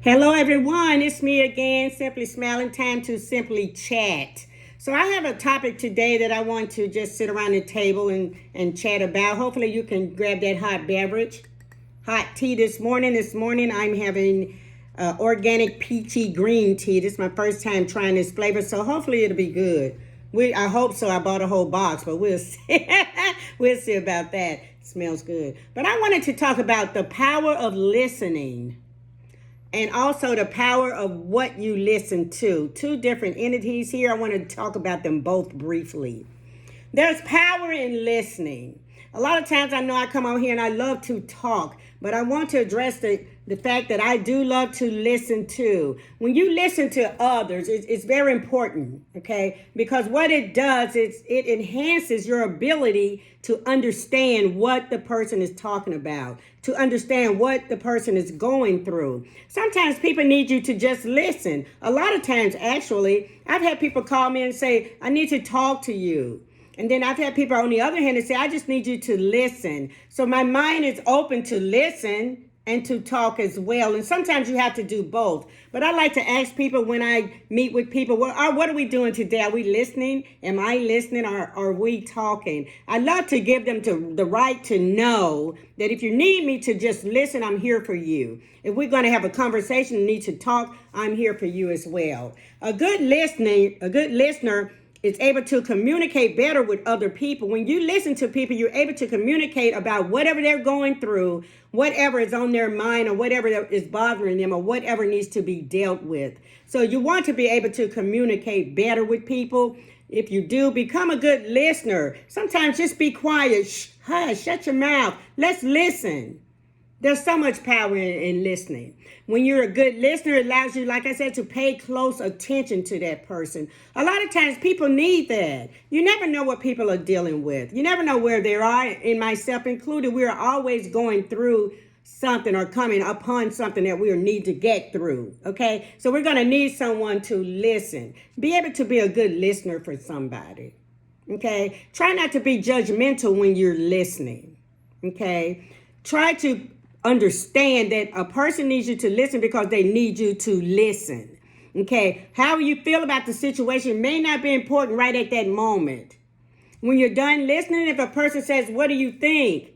Hello, everyone. It's me again, Simply Smiling. Time to simply chat. So, I have a topic today that I want to just sit around the table and chat about. Hopefully, you can grab that hot beverage, hot tea this morning. This morning, I'm having organic peachy green tea. This is my first time trying this flavor, so hopefully, it'll be good. I hope so. I bought a whole box, but we'll see. We'll see about that. It smells good. But I wanted to talk about the power of listening and also the power of what you listen to. Two different entities here. I want to talk about them both briefly. There's power in listening. A lot of times I know I come on here and I love to talk, but I want to address the fact that I do love to listen too. When you listen to others, it's very important, okay? Because what it does is it enhances your ability to understand what the person is talking about, to understand what the person is going through. Sometimes people need you to just listen. A lot of times, actually, I've had people call me and say, I need to talk to you. And then I've had people on the other hand that say, I just need you to listen. So my mind is open to listen and to talk as well. And sometimes you have to do both. But I like to ask people when I meet with people, what are we doing today? Are we listening? Am I listening, or are we talking? I love to give them the right to know that if you need me to just listen, I'm here for you. If we're going to have a conversation and need to talk, I'm here for you as well. A good listener is able to communicate better with other people. When you listen to people, you're able to communicate about whatever they're going through, whatever is on their mind, or whatever is bothering them, or whatever needs to be dealt with. So you want to be able to communicate better with people. If you do, become a good listener. Sometimes just be quiet. Hush, shut your mouth. Let's listen. There's so much power in listening. When you're a good listener, it allows you, like I said, to pay close attention to that person. A lot of times people need that. You never know what people are dealing with. You never know where they are, and myself included. We're always going through something or coming upon something that we need to get through, okay? So we're going to need someone to listen. Be able to be a good listener for somebody, okay? Try not to be judgmental when you're listening, okay? Try to understand that a person needs you to listen because they need you to listen. Okay, how you feel about the situation may not be important right at that moment. When you're done listening, if a person says, what do you think?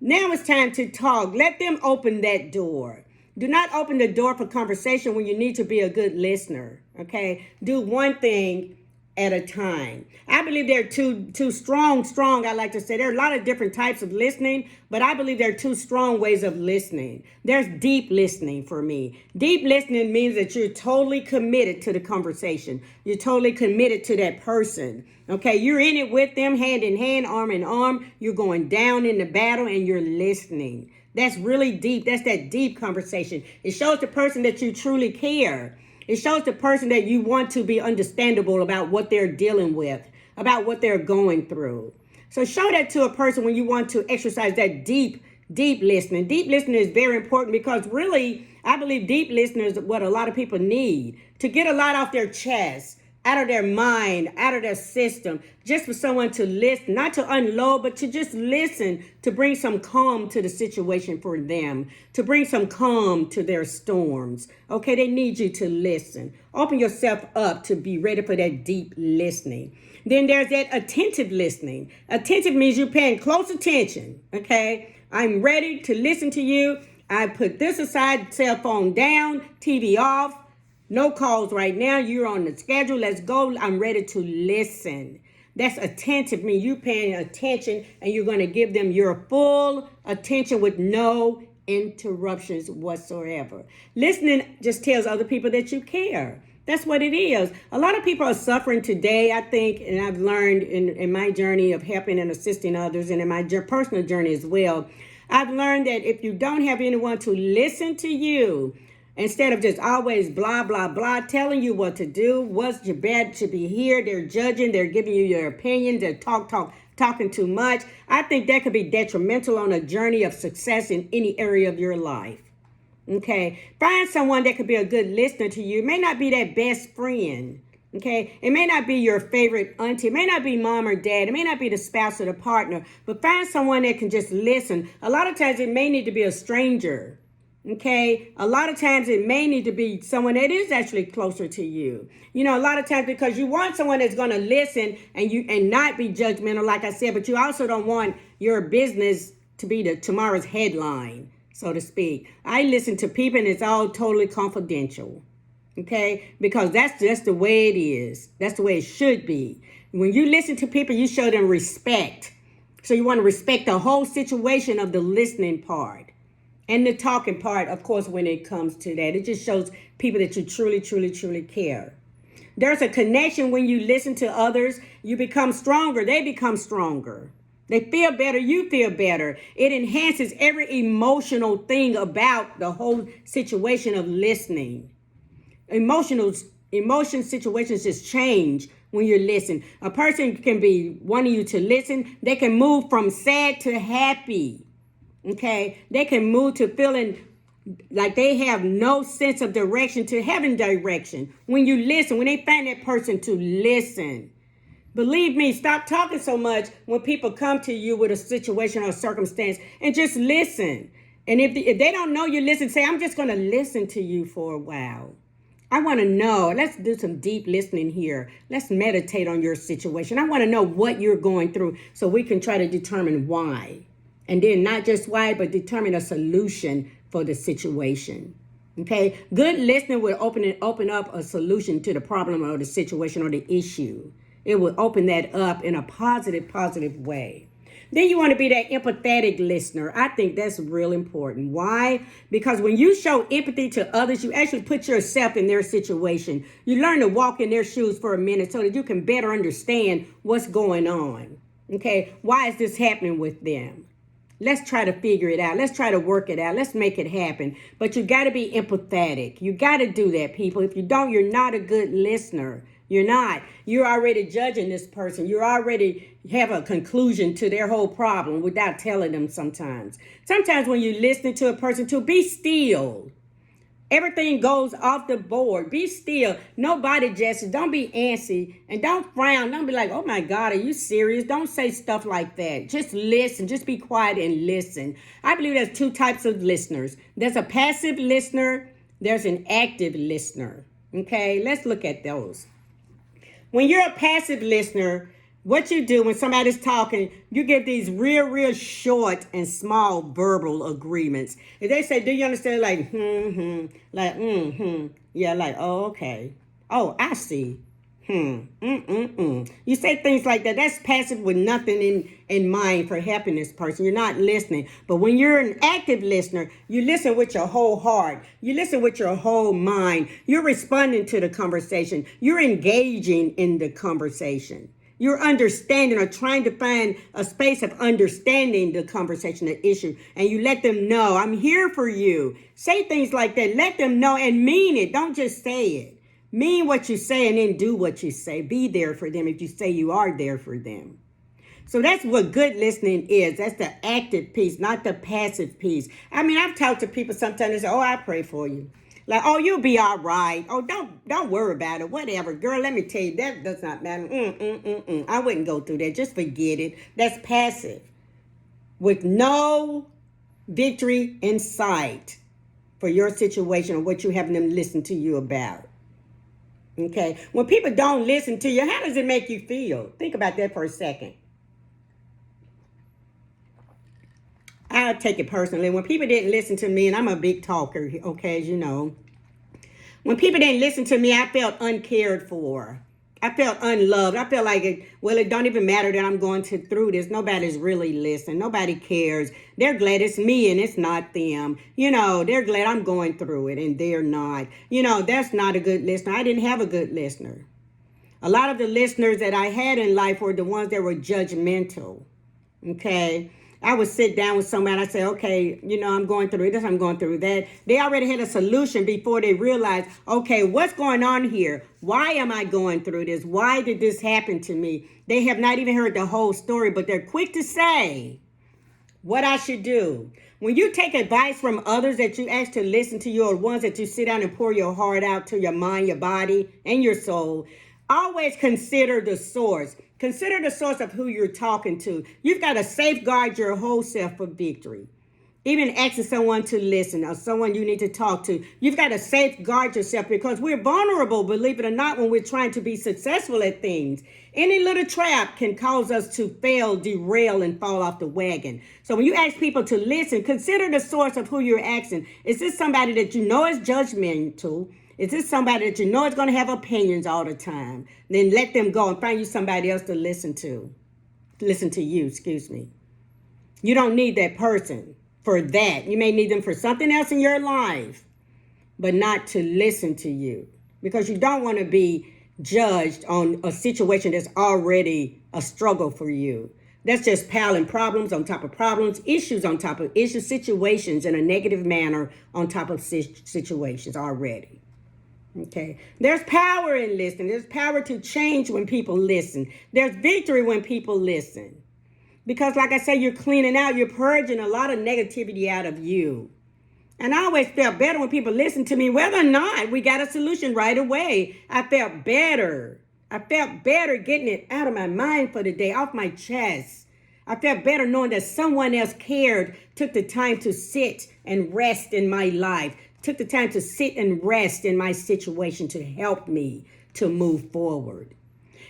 Now it's time to talk. Let them open that door. Do not open the door for conversation when you need to be a good listener. Okay, do one thing at a time. I believe there are two strong, I like to say. There are a lot of different types of listening, but I believe there are two strong ways of listening. There's deep listening for me. Deep listening means that you're totally committed to the conversation. You're totally committed to that person. Okay, you're in it with them, hand in hand, arm in arm. You're going down in the battle and you're listening. That's really deep. That's that deep conversation. It shows the person that you truly care. It shows the person that you want to be understandable about what they're dealing with, about what they're going through. So show that to a person when you want to exercise that deep listening. Deep listening is very important because really, I believe deep listening is what a lot of people need to get a lot off their chest, out of their mind, out of their system, just for someone to listen, not to unload, but to just listen, to bring some calm to the situation for them, to bring some calm to their storms. Okay, they need you to listen. Open yourself up to be ready for that deep listening. Then there's that attentive listening. Attentive means you're paying close attention, okay? I'm ready to listen to you. I put this aside, cell phone down, TV off. No calls right now. You're on the schedule. Let's go. I'm ready to listen. That's attentive. Mean you paying attention and you're going to give them your full attention with no interruptions whatsoever. Listening just tells other people that you care. That's what it is. A lot of people are suffering today, I think, and I've learned in my journey of helping and assisting others and in my personal journey as well. I've learned that if you don't have anyone to listen to you, instead of just always blah, blah, blah, telling you what to do, what's your bed should be here, they're judging, they're giving you your opinion, they're talking too much. I think that could be detrimental on a journey of success in any area of your life. Okay, find someone that could be a good listener to you. It may not be that best friend. Okay, it may not be your favorite auntie. It may not be mom or dad. It may not be the spouse or the partner. But find someone that can just listen. A lot of times it may need to be a stranger. Okay, a lot of times it may need to be someone that is actually closer to you. You know, a lot of times because you want someone that's going to listen and not be judgmental, like I said, but you also don't want your business to be the tomorrow's headline, so to speak. I listen to people and it's all totally confidential. Okay, because that's just the way it is. That's the way it should be. When you listen to people, you show them respect. So you want to respect the whole situation of the listening part. And the talking part, of course, when it comes to that, it just shows people that you truly, truly, truly care. There's a connection when you listen to others. You become stronger. They become stronger. They feel better. You feel better. It enhances every emotional thing about the whole situation of listening. Emotion situations just change when you listen. A person can be wanting you to listen. They can move from sad to happy. Okay, they can move to feeling like they have no sense of direction to having direction. When you listen, when they find that person to listen, believe me, stop talking so much when people come to you with a situation or a circumstance and just listen. And if they don't know you listen, say, I'm just going to listen to you for a while. I want to know. Let's do some deep listening here. Let's meditate on your situation. I want to know what you're going through so we can try to determine why. And then not just why, but determine a solution for the situation. Okay? Good listening will open up a solution to the problem or the situation or the issue. It will open that up in a positive way. Then you want to be that empathetic listener. I think that's real important. Why? Because when you show empathy to others, you actually put yourself in their situation. You learn to walk in their shoes for a minute so that you can better understand what's going on. Okay? Why is this happening with them? Let's try to figure it out. Let's try to work it out. Let's make it happen. But you got to be empathetic. You got to do that, people. If you don't, you're not a good listener. You're not. You're already judging this person. You already have a conclusion to their whole problem without telling them sometimes. Sometimes when you're listening to a person, to be still. Everything goes off the board. Be still. No body gestures. Don't be antsy. And don't frown. Don't be like, oh my God, are you serious? Don't say stuff like that. Just listen. Just be quiet and listen. I believe there's two types of listeners. There's a passive listener. There's an active listener. Okay, let's look at those. When you're a passive listener, what you do when somebody's talking, you give these real short and small verbal agreements. If they say, do you understand? Like, like, yeah, like, oh, okay. Oh, I see. You say things like that. That's passive with nothing in mind for helping this person. You're not listening. But when you're an active listener, you listen with your whole heart. You listen with your whole mind. You're responding to the conversation. You're engaging in the conversation. You're understanding or trying to find a space of understanding the conversation, the issue. And you let them know, I'm here for you. Say things like that. Let them know and mean it. Don't just say it. Mean what you say and then do what you say. Be there for them if you say you are there for them. So that's what good listening is. That's the active piece, not the passive piece. I mean, I've talked to people sometimes and say, oh, I pray for you. Like, oh, you'll be all right. Oh, don't worry about it. Whatever. Girl, let me tell you, that does not matter. I wouldn't go through that. Just forget it. That's passive. With no victory in sight for your situation or what you're having them listen to you about. Okay? When people don't listen to you, how does it make you feel? Think about that for a second. I'll take it personally. When people didn't listen to me, and I'm a big talker, okay, as you know. When people didn't listen to me, I felt uncared for. I felt unloved. I felt like, it don't even matter that I'm going through this. Nobody's really listening. Nobody cares. They're glad it's me and it's not them. You know, they're glad I'm going through it and they're not. You know, that's not a good listener. I didn't have a good listener. A lot of the listeners that I had in life were the ones that were judgmental. Okay? I would sit down with somebody and I say, okay, you know, I'm going through this, I'm going through that. They already had a solution before they realized, okay, what's going on here? Why am I going through this? Why did this happen to me? They have not even heard the whole story, but they're quick to say what I should do. When you take advice from others that you ask to listen to you, or ones that you sit down and pour your heart out to, your mind, your body, and your soul, always consider the source. Consider the source of who you're talking to. You've got to safeguard your whole self for victory. even asking someone to listen or someone you need to talk to. You've got to safeguard yourself because we're vulnerable, believe it or not, when we're trying to be successful at things. Any little trap can cause us to fail, derail, and fall off the wagon. So when you ask people to listen, consider the source of who you're asking. Is this somebody that you know is judgmental? Is this somebody that you know is going to have opinions all the time? Then let them go and find you somebody else to listen to. Listen to you, excuse me. You don't need that person for that. You may need them for something else in your life, but not to listen to you, because you don't want to be judged on a situation that's already a struggle for you. That's just piling problems on top of problems, issues on top of issues, situations in a negative manner on top of situations already. Okay. There's power in listening. There's power to change when people listen. There's victory when people listen. Because like I say, you're cleaning out, you're purging a lot of negativity out of you. And I always felt better when people listened to me, whether or not we got a solution right away. I felt better. I felt better getting it out of my mind for the day, off my chest. I felt better knowing that someone else cared, took the time to sit and rest in my life, took the time to sit and rest in my situation to help me to move forward.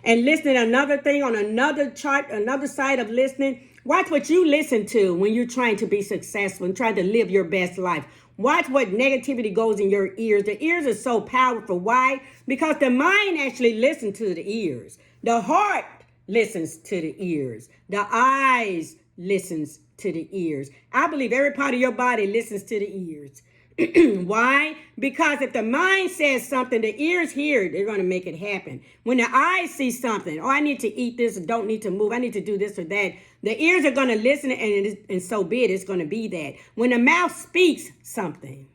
And listening, another thing on another chart, another side of listening, watch what you listen to when you're trying to be successful and trying to live your best life. Watch what negativity goes in your ears. The ears are so powerful. Why? Because the mind actually listens to the ears. The heart listens to the ears. The eyes listens to the ears. I believe every part of your body listens to the ears. Why? Because if the mind says something, the ears hear it, they're going to make it happen. When the eyes see something, oh, I need to eat this, don't need to move, I need to do this or that, the ears are going to listen, and so be it, it's going to be that. When the mouth speaks something,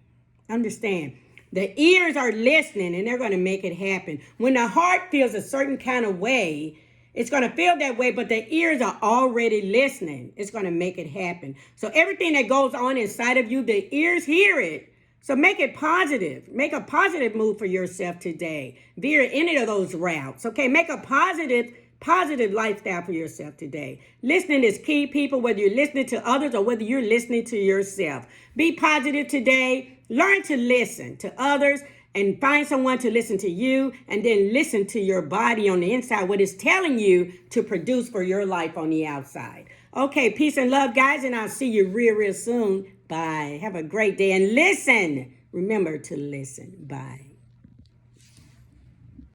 understand, the ears are listening and they're going to make it happen. When the heart feels a certain kind of way, it's going to feel that way, but the ears are already listening. It's going to make it happen. So everything that goes on inside of you, the ears hear it. So make it positive. Make a positive move for yourself today. Veer any of those routes. Okay, make a positive lifestyle for yourself today. Listening is key, people, whether you're listening to others or whether you're listening to yourself. Be positive today. Learn to listen to others and find someone to listen to you, and then listen to your body on the inside, what it's telling you to produce for your life on the outside. Okay, peace and love, guys, and I'll see you real soon. Bye. Have a great day, and listen. Remember to listen. Bye.